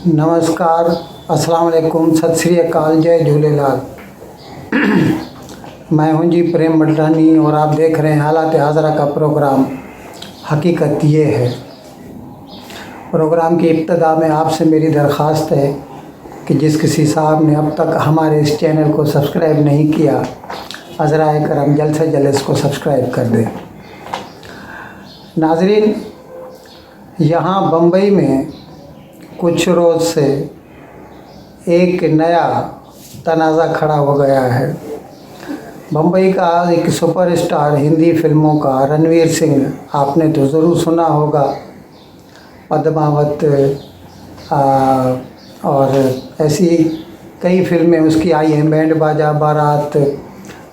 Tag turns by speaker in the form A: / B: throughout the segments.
A: नमस्कार, अस्सलाम वालेकुम, सत श्री अकाल, जय झूलेलाल। मैं हूं जी प्रेम मटरानी और आप देख रहे हैं हालात हाज़रा का प्रोग्राम हकीकत ये है। प्रोग्राम की इब्तिदा में आपसे मेरी दरख्वास्त है कि जिस किसी साहब ने अब तक हमारे इस चैनल को सब्सक्राइब नहीं किया, अज़राए करम जल्द से जल्द इसको सब्सक्राइब कर दें। नाज़रीन, यहाँ बम्बई में कुछ रोज़ से एक नया तनाज़ा खड़ा हो गया है। बम्बई का एक सुपरस्टार हिंदी फिल्मों का रणवीर सिंह, आपने तो ज़रूर सुना होगा। पद्मावत और ऐसी कई फिल्में उसकी आई हैं, बैंड बाजा बारात,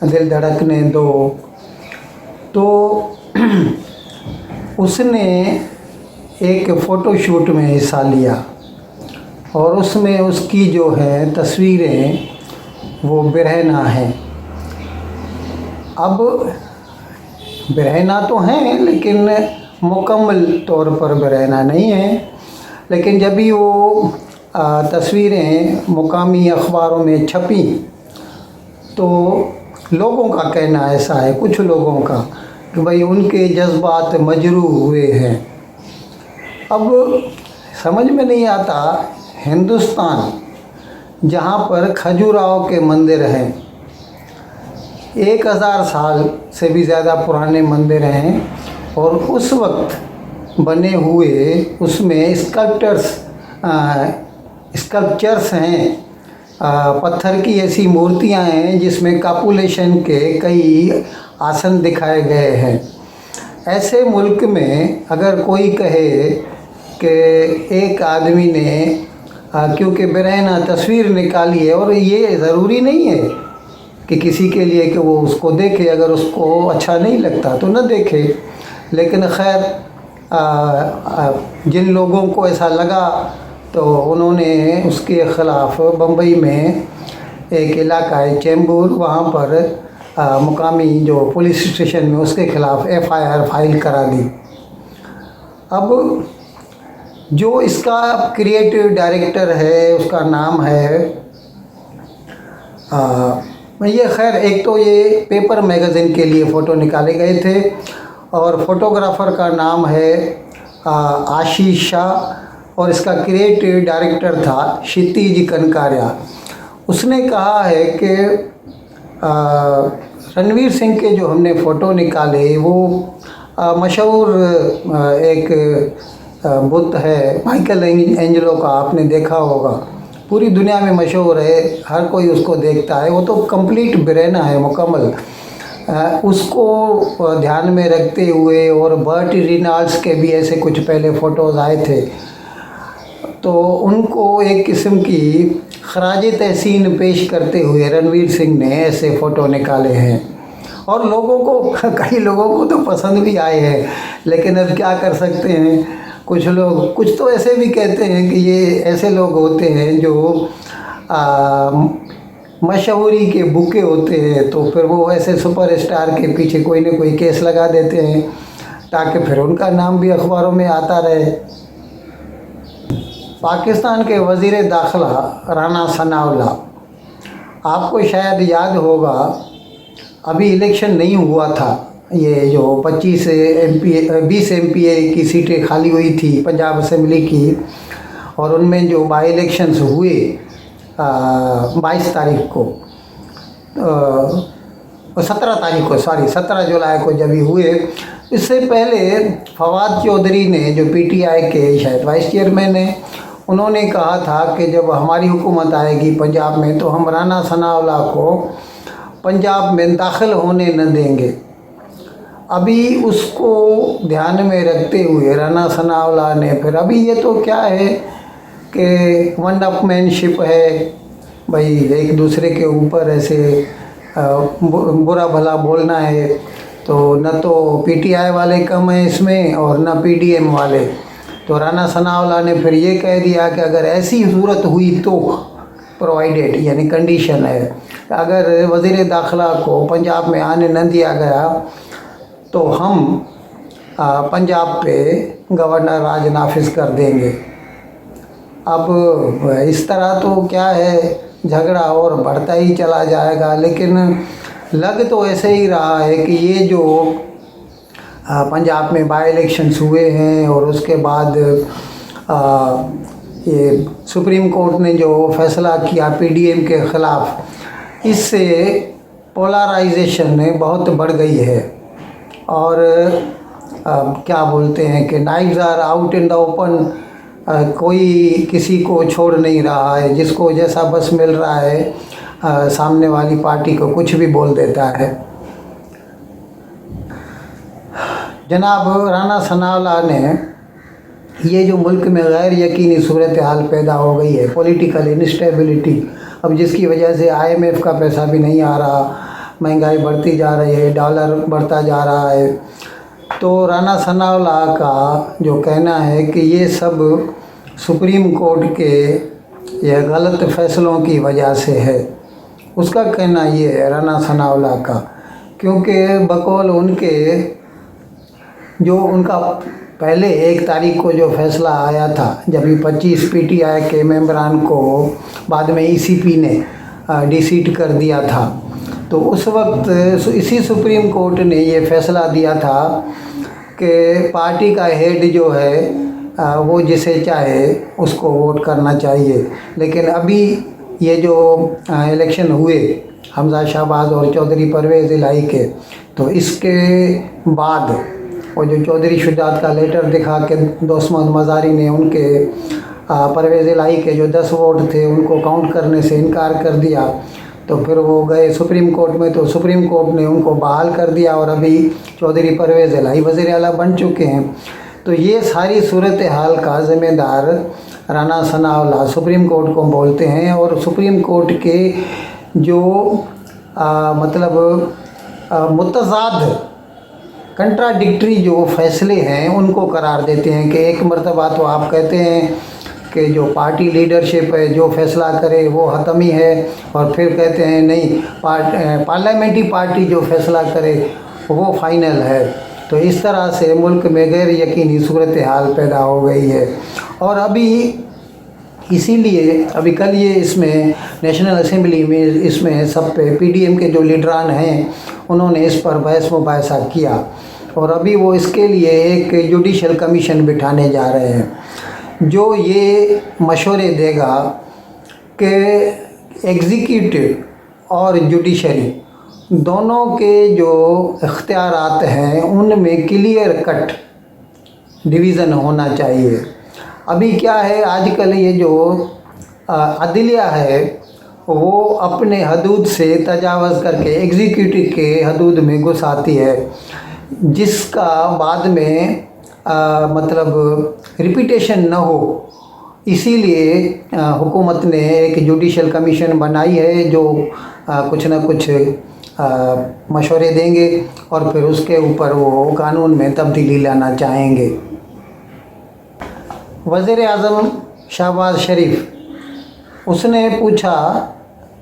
A: दिल धड़कने दो। तो उसने एक फ़ोटोशूट में हिस्सा लिया और उसमें उसकी जो है तस्वीरें वो बेरहना हैं। अब बेरहना तो हैं लेकिन मुकम्मल तौर पर बेरहना नहीं है। लेकिन जब भी वो तस्वीरें मुकामी अखबारों में छपी तो लोगों का कहना ऐसा है, कुछ लोगों का, कि भाई उनके जज्बात मजरूह हुए हैं। अब समझ में नहीं आता, हिंदुस्तान जहाँ पर खजुराहो के मंदिर हैं, 1000 साल से भी ज़्यादा पुराने मंदिर हैं और उस वक्त बने हुए उसमें स्कल्पचर्स हैं, पत्थर की ऐसी मूर्तियाँ हैं जिसमें कापुलेशन के कई आसन दिखाए गए हैं। ऐसे मुल्क में अगर कोई कहे कि एक आदमी ने क्योंकि बेरहना तस्वीर निकाली है, और ये ज़रूरी नहीं है कि किसी के लिए कि वो उसको देखे, अगर उसको अच्छा नहीं लगता तो न देखे। लेकिन खैर जिन लोगों को ऐसा लगा तो उन्होंने उसके ख़िलाफ़ बम्बई में एक इलाका है चेंबूर, वहाँ पर मुकामी जो पुलिस स्टेशन में उसके ख़िलाफ़ FIR फाइल करा दी। अब जो इसका क्रिएटिव डायरेक्टर है उसका नाम है ये, खैर एक तो ये पेपर मैगज़ीन के लिए फ़ोटो निकाले गए थे और फ़ोटोग्राफ़र का नाम है आशीष शाह और इसका क्रिएटिव डायरेक्टर था क्षितिज कनकारिया। उसने कहा है कि रणवीर सिंह के जो हमने फ़ोटो निकाले वो मशहूर एक बुत है माइकल एंजेलो का, आपने देखा होगा, पूरी दुनिया में मशहूर है, हर कोई उसको देखता है। वो तो कंप्लीट बेरहना है, मुकम्मल। उसको ध्यान में रखते हुए और बर्ट रेनॉल्ड्स के भी ऐसे कुछ पहले फ़ोटोज़ आए थे, तो उनको एक किस्म की खराज तहसीन पेश करते हुए रणवीर सिंह ने ऐसे फ़ोटो निकाले हैं और लोगों को, कई लोगों को तो पसंद भी आए हैं। लेकिन अब क्या कर सकते हैं, कुछ लोग, कुछ तो ऐसे भी कहते हैं कि ये ऐसे लोग होते हैं जो मशहूरी के भूखे होते हैं, तो फिर वो ऐसे सुपरस्टार के पीछे कोई ना कोई केस लगा देते हैं ताकि फिर उनका नाम भी अखबारों में आता रहे। पाकिस्तान के वज़ीर दाखिला राना सनाउल्लाह, आपको शायद याद होगा, अभी इलेक्शन नहीं हुआ था, ये जो 20 MPA की सीटें खाली हुई थी पंजाब असेंबली की, और उनमें जो बाई इलेक्शंस हुए 22 तारीख को, 17 तारीख को, 17 जुलाई को जब हुए। इससे पहले फवाद चौधरी ने, जो PTI के शायद वाइस चेयरमैन हैं, उन्होंने कहा था कि जब हमारी हुकूमत आएगी पंजाब में तो हम राना सनाउल्लाह को पंजाब में दाखिल होने न देंगे। अभी उसको ध्यान में रखते हुए राना सनाउल्लाह ने फिर, अभी ये तो क्या है कि वन अपमैनशिप है भाई, एक दूसरे के ऊपर ऐसे बुरा भला बोलना है, तो न तो PTI वाले कम हैं इसमें और न PDM वाले। तो राना सनाउल्लाह ने फिर ये कह दिया कि अगर ऐसी सूरत हुई तो प्रोवाइडेड, यानी कंडीशन है, अगर वज़ीर दाखिला को पंजाब में आने न दिया गया तो हम पंजाब पे गवर्नर राज नाफिज कर देंगे। अब इस तरह तो क्या है, झगड़ा और बढ़ता ही चला जाएगा। लेकिन लग तो ऐसे ही रहा है कि ये जो पंजाब में बाई इलेक्शंस हुए हैं और उसके बाद ये सुप्रीम कोर्ट ने जो फैसला किया पीडीएम के ख़िलाफ़, इससे पोलराइजेशन बहुत बढ़ गई है। और क्या बोलते हैं कि knives are out in the open, कोई किसी को छोड़ नहीं रहा है, जिसको जैसा बस मिल रहा है सामने वाली पार्टी को कुछ भी बोल देता है। जनाब राणा सनाउल्लाह ने ये जो मुल्क में गैर यकीनी सूरत हाल पैदा हो गई है, पॉलिटिकल इंस्टेबिलिटी, अब जिसकी वजह से आईएमएफ का पैसा भी नहीं आ रहा, महंगाई बढ़ती जा रही है, डॉलर बढ़ता जा रहा है, तो राणा सनाउल्लाह का जो कहना है कि ये सब सुप्रीम कोर्ट के ये गलत फैसलों की वजह से है। उसका कहना ये है राणा सनाउल्लाह का, क्योंकि बकौल उनके जो उनका पहले 1 तारीख को जो फैसला आया था, जब ये 25 पीटीआई के मेंबरान को बाद में ईसीपी ने डिसीट कर दिया था, तो उस वक्त इसी सुप्रीम कोर्ट ने ये फैसला दिया था कि पार्टी का हेड जो है वो जिसे चाहे उसको वोट करना चाहिए। लेकिन अभी ये जो इलेक्शन हुए हमजा शहबाज और चौधरी परवेज़ इलाही के, तो इसके बाद वो जो चौधरी शुजात का लेटर दिखा के दोस्त मोहम्मद मज़ारी ने उनके परवेज़ इलाही के जो 10 वोट थे उनको काउंट करने से इनकार कर दिया, तो फिर वो गए सुप्रीम कोर्ट में, तो सुप्रीम कोर्ट ने उनको बहाल कर दिया और अभी चौधरी परवेज़ इलाही वज़ीर आला बन चुके हैं। तो ये सारी सूरत हाल का ज़िम्मेदार राणा सनाउल्लाह सुप्रीम कोर्ट को बोलते हैं, और सुप्रीम कोर्ट के जो मतलब मुतज़ाद कंट्राडिक्टरी जो फैसले हैं उनको करार देते हैं कि एक मरतबा तो आप कहते हैं कि जो पार्टी लीडरशिप है जो फैसला करे वो हतमी है, और फिर कहते हैं नहीं, पार्लियामेंट्री पार्टी जो फैसला करे वो फाइनल है। तो इस तरह से मुल्क में गैर यकीनी सूरत हाल पैदा हो गई है। और अभी इसीलिए अभी कल ये इसमें नेशनल असेंबली में इसमें सब पे पीडीएम के जो लीडरान हैं उन्होंने इस पर बहस मुबाहिसा किया, और अभी वो इसके लिए एक जुडिशल कमीशन बिठाने जा रहे हैं जो ये मशवरे देगा कि एग्जीक्यूटिव और जुडिशरी दोनों के जो इख्तियारात हैं उनमें क्लियर कट डिवीज़न होना चाहिए। अभी क्या है, आजकल ये जो अदलिया है वो अपने हदूद से तजावज़ करके एग्जीक्यूटिव के हदूद में घुस आती है, जिसका बाद में मतलब रिपीटेशन न हो, इसीलिए हुकूमत ने एक जुडिशल कमीशन बनाई है जो कुछ न कुछ मशवरे देंगे और फिर उसके ऊपर वो कानून में तब्दीली लाना चाहेंगे। वज़ीर आज़म शहबाज शरीफ उसने पूछा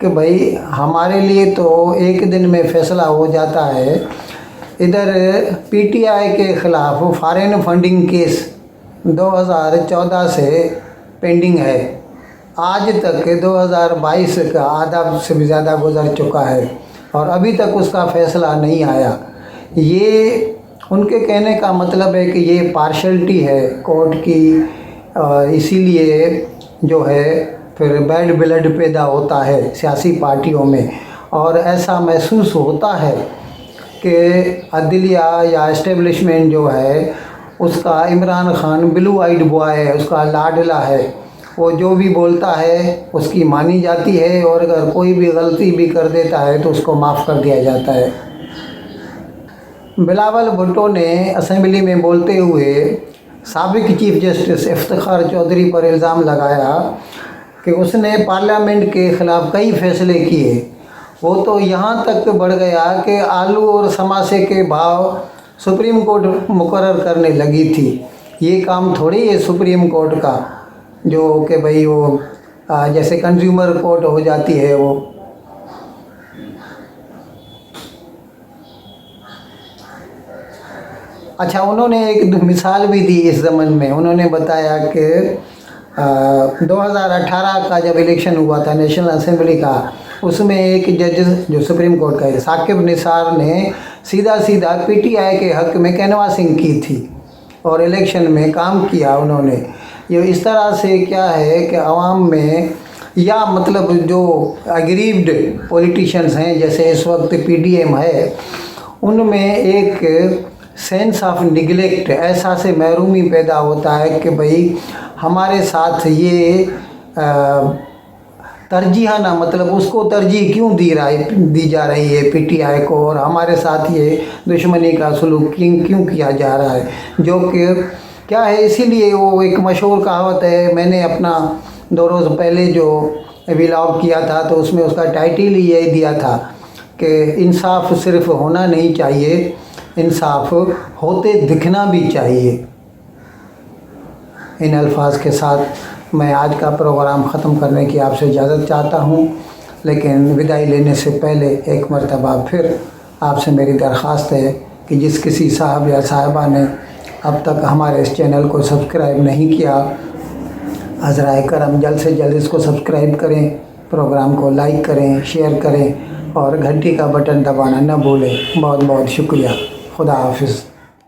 A: कि भाई हमारे लिए तो एक दिन में फ़ैसला हो जाता है, इधर पीटीआई के ख़िलाफ़ फॉरेन फंडिंग केस 2014 से पेंडिंग है, आज तक 2022 का आधा से भी ज़्यादा गुजर चुका है और अभी तक उसका फ़ैसला नहीं आया। ये उनके कहने का मतलब है कि ये पार्शलिटी है कोर्ट की, इसीलिए जो है फिर बैड ब्लड पैदा होता है सियासी पार्टियों में, और ऐसा महसूस होता है कि अदलिया या इस्टेब्लिशमेंट जो है उसका Imran Khan blue eyed boy है, उसका लाडला है, वो जो भी बोलता है उसकी मानी जाती है, और अगर कोई भी गलती भी कर देता है तो उसको माफ़ कर दिया जाता है। बिलावल भुट्टो ने असेंबली में बोलते हुए साबिक चीफ जस्टिस इफ्तिखार चौधरी पर इल्ज़ाम लगाया कि उसने पार्लियामेंट के ख़िलाफ़ कई फ़ैसले किए, वो तो यहाँ तक बढ़ गया कि आलू और समासे के भाव सुप्रीम कोर्ट मुकर्रर करने लगी थी। ये काम थोड़ी है सुप्रीम कोर्ट का जो कि भाई वो जैसे कंज्यूमर कोर्ट हो जाती है वो। अच्छा, उन्होंने एक मिसाल भी दी इस ज़मन में, उन्होंने बताया कि 2018 का जब इलेक्शन हुआ था नेशनल असेंबली का, उसमें एक जज जो सुप्रीम कोर्ट का है साकिब निसार ने सीधा सीधा पीटीआई के हक में कैनवासिंग की थी और इलेक्शन में काम किया उन्होंने। ये इस तरह से क्या है कि आवाम में या मतलब जो अग्रीव्ड पॉलिटिशियंस हैं जैसे इस वक्त पीडीएम है, उनमें एक सेंस ऑफ निगलेक्ट, एहसास महरूमी पैदा होता है कि भाई हमारे साथ ये तरजीहाना मतलब उसको तरजीह क्यों दी जा रही है पीटीआई को, और हमारे साथ ये दुश्मनी का सलूक क्यों किया जा रहा है, जो कि क्या है। इसीलिए वो एक मशहूर कहावत है, मैंने अपना 2 रोज़ पहले जो व्लॉग किया था तो उसमें उसका टाइटल ही यही दिया था कि इंसाफ सिर्फ होना नहीं चाहिए, इंसाफ होते दिखना भी चाहिए। इन अल्फाज के साथ मैं आज का प्रोग्राम ख़त्म करने की आपसे इजाज़त चाहता हूँ, लेकिन विदाई लेने से पहले एक मरतबा फिर आपसे मेरी दरख्वास्त है कि जिस किसी साहब या साहिबा ने अब तक हमारे इस चैनल को सब्सक्राइब नहीं किया, हज़राए करम जल्द से जल्द इसको सब्सक्राइब करें, प्रोग्राम को लाइक करें, शेयर करें और घंटी का बटन दबाना न भूलें। बहुत बहुत शुक्रिया। खुदा हाफिज़।